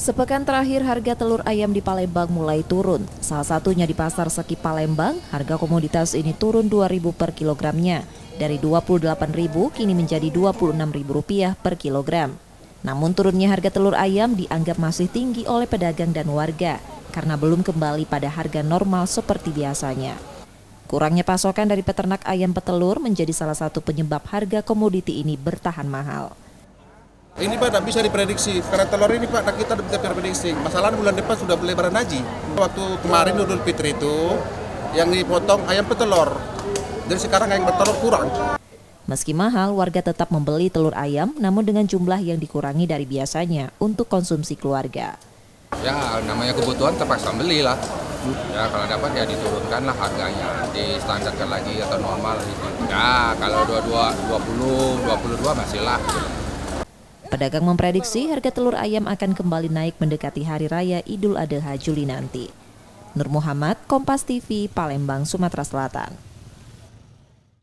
Sepekan terakhir harga telur ayam di Palembang mulai turun. Salah satunya di Pasar Seki Palembang, harga komoditas ini turun Rp2.000 per kilogramnya. Dari Rp28.000 kini menjadi Rp26.000 per kilogram. Namun turunnya harga telur ayam dianggap masih tinggi oleh pedagang dan warga karena belum kembali pada harga normal seperti biasanya. Kurangnya pasokan dari peternak ayam petelur menjadi salah satu penyebab harga komoditi ini bertahan mahal. Ini Pak tidak bisa diprediksi, karena telur ini Pak kita tidak bisa prediksi. Masalah bulan depan sudah lebaran haji. Waktu kemarin Idul Fitri itu yang dipotong ayam petelur, dan sekarang ayam petelur kurang. Meski mahal, warga tetap membeli telur ayam namun dengan jumlah yang dikurangi dari biasanya untuk konsumsi keluarga. Ya namanya kebutuhan terpaksa belilah. Ya kalau dapat ya diturunkan lah harganya, distandarkan lagi atau normal gitu. Ya kalau 22 masih lah. Pedagang memprediksi harga telur ayam akan kembali naik mendekati Hari Raya Idul Adha Juli nanti. Nur Muhammad, Kompas TV, Palembang, Sumatera Selatan.